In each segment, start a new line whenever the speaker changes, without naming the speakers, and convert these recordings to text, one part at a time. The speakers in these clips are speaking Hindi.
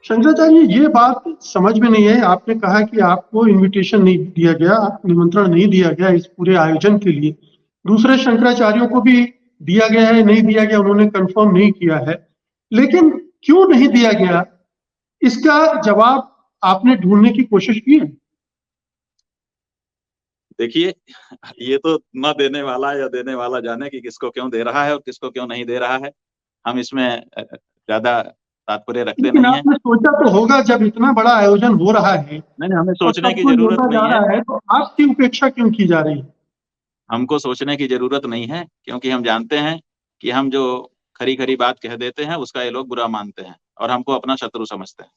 शंकराचार्य ये बात समझ में नहीं है। आपने कहा कि आपको इनविटेशन नहीं दिया गया, निमंत्रण नहीं दिया गया इस पूरे आयोजन के लिए। दूसरे शंकराचार्यों को भी दिया गया है, नहीं दिया गया, उन्होंने कंफर्म नहीं किया है। लेकिन क्यों नहीं दिया गया, इसका जवाब आपने ढूंढने की कोशिश की है?
देखिए, ये तो न देने वाला या देने वाला जाने कि किसको क्यों दे रहा है और किसको क्यों नहीं दे रहा है। हम इसमें ज्यादा तात्पर्य रखते
लेकिन
नहीं है।
आपने सोचा तो होगा, जब इतना बड़ा आयोजन हो रहा है
नहीं, हमें
और
सोचने की
सबको
जरूरत
जोड़ा जा
नहीं है।
रहा है, तो आपकी उपेक्षा क्यों की जा रही है?
हमको सोचने की जरूरत नहीं है, क्योंकि हम जानते हैं कि हम जो खरी खरी बात कह देते हैं उसका ये लोग बुरा मानते हैं और हमको अपना शत्रु समझते हैं।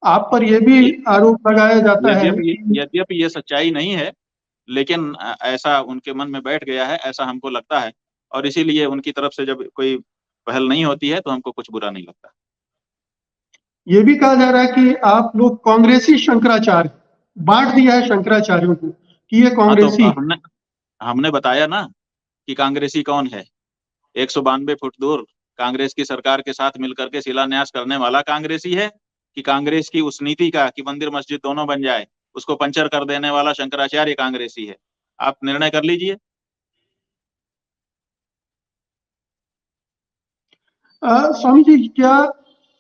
आप पर यह भी आरोप लगाया जाता है
यद्यपि
कि
यद्यपि ये सच्चाई नहीं है, लेकिन ऐसा उनके मन में बैठ गया है, ऐसा हमको लगता है। और इसीलिए उनकी तरफ से जब कोई पहल नहीं होती है तो हमको कुछ बुरा नहीं लगता।
यह भी कहा जा रहा है कि आप लोग कांग्रेसी शंकराचार्य, बांट दिया है शंकराचार्यों को कि ये
हाँ, तो
कांग्रेसी।
हमने हमने बताया ना कि कांग्रेसी कौन है। 192 फुट दूर कांग्रेस की सरकार के साथ मिलकर के शिलान्यास करने वाला कांग्रेसी है, कि कांग्रेस की उस नीति का कि मंदिर मस्जिद दोनों बन जाए उसको पंचर कर देने वाला शंकराचार्य कांग्रेसी है। आप निर्णय कर लीजिए।
स्वामी जी, क्या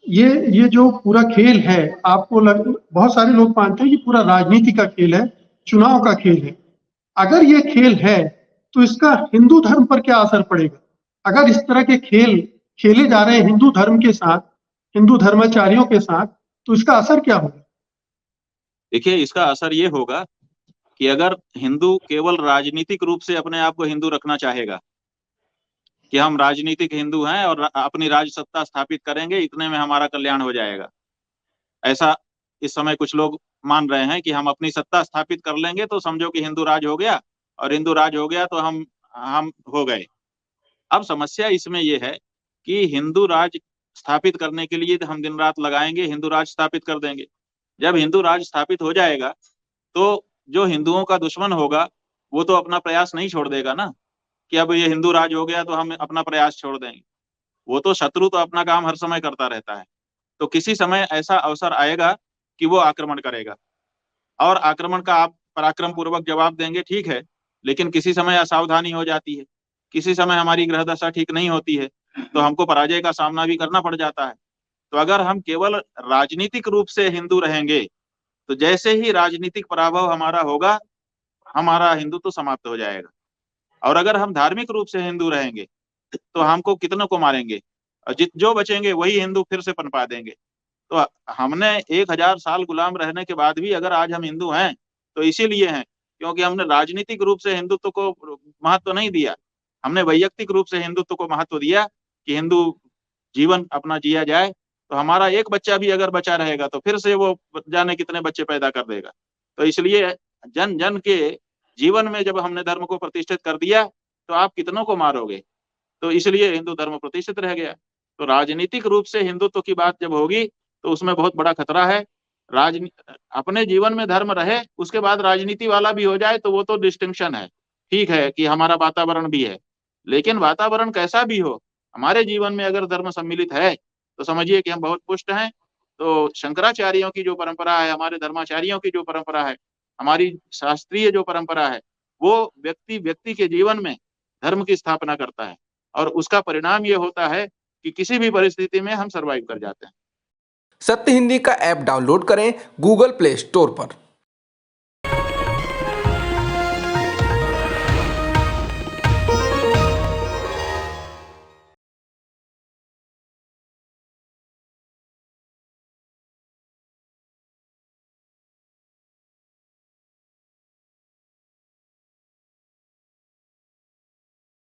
ये जो पूरा खेल है, आपको बहुत सारे लोग मानते हैं कि पूरा राजनीति का खेल है, चुनाव का खेल है। अगर ये खेल है तो इसका हिंदू धर्म पर क्या असर पड़ेगा? अगर इस तरह के खेल खेले जा रहे हैं हिंदू धर्म के साथ, हिंदू धर्माचार्यों के साथ, तो इसका असर क्या होगा?
देखिए, इसका असर ये होगा कि अगर हिंदू केवल राजनीतिक रूप से अपने आप को हिंदू रखना चाहेगा कि हम राजनीतिक हिंदू हैं और अपनी राज सत्ता स्थापित करेंगे, इतने में हमारा कल्याण हो जाएगा, ऐसा इस समय कुछ लोग मान रहे हैं कि हम अपनी सत्ता स्थापित कर लेंगे तो समझो कि हिंदू राज हो गया, और हिंदू राज हो गया तो हम हो गए। अब समस्या इसमें यह है कि हिंदू राज स्थापित करने के लिए हम दिन रात लगाएंगे, हिंदू राज स्थापित कर देंगे। जब हिंदू राज स्थापित हो जाएगा तो जो हिंदुओं का दुश्मन होगा वो तो अपना प्रयास नहीं छोड़ देगा ना, कि अब ये हिंदू राज हो गया तो हम अपना प्रयास छोड़ देंगे। वो तो शत्रु तो अपना काम हर समय करता रहता है। तो किसी समय ऐसा अवसर आएगा कि वो आक्रमण करेगा, और आक्रमण का आप पराक्रम पूर्वक जवाब देंगे, ठीक है, लेकिन किसी समय असावधानी हो जाती है, किसी समय हमारी ग्रह दशा ठीक नहीं होती है, तो हमको पराजय का सामना भी करना पड़ जाता है। तो अगर हम केवल राजनीतिक रूप से हिंदू रहेंगे तो जैसे ही राजनीतिक पराभव हमारा होगा, हमारा हिंदुत्व समाप्त हो जाएगा। और अगर हम धार्मिक रूप से हिंदू रहेंगे तो हमको कितनों को मारेंगे, और जो बचेंगे वही हिंदू फिर से पनपा देंगे। तो हमने 1000 साल गुलाम रहने के बाद भी अगर आज हम हिंदू हैं तो इसीलिए हैं क्योंकि हमने राजनीतिक रूप से हिंदुत्व को महत्व नहीं दिया। हमने वैयक्तिक रूप से हिंदुत्व को महत्व दिया कि हिंदू जीवन अपना जिया जाए, तो हमारा एक बच्चा भी अगर बचा रहेगा तो फिर से वो जाने कितने बच्चे पैदा कर देगा। तो इसलिए जन जन के जीवन में जब हमने धर्म को प्रतिष्ठित कर दिया तो आप कितनों को मारोगे। तो इसलिए हिंदू धर्म प्रतिष्ठित रह गया। तो राजनीतिक रूप से हिंदुत्व की बात जब होगी तो उसमें बहुत बड़ा खतरा है। राजनी अपने जीवन में धर्म रहे, उसके बाद राजनीति वाला भी हो जाए तो वो तो डिस्टिंक्शन है, ठीक है कि हमारा वातावरण भी है, लेकिन वातावरण कैसा भी हो, हमारे जीवन में अगर धर्म सम्मिलित है तो समझिए कि हम बहुत पुष्ट हैं। तो शंकराचार्यों की जो परंपरा है, हमारे धर्माचार्यों की जो परंपरा है, हमारी शास्त्रीय जो परंपरा है, वो व्यक्ति व्यक्ति के जीवन में धर्म की स्थापना करता है, और उसका परिणाम ये होता है कि किसी भी परिस्थिति में हम सर्वाइव कर जाते हैं।
सत्य हिंदी का ऐप डाउनलोड करें गूगल प्ले स्टोर पर।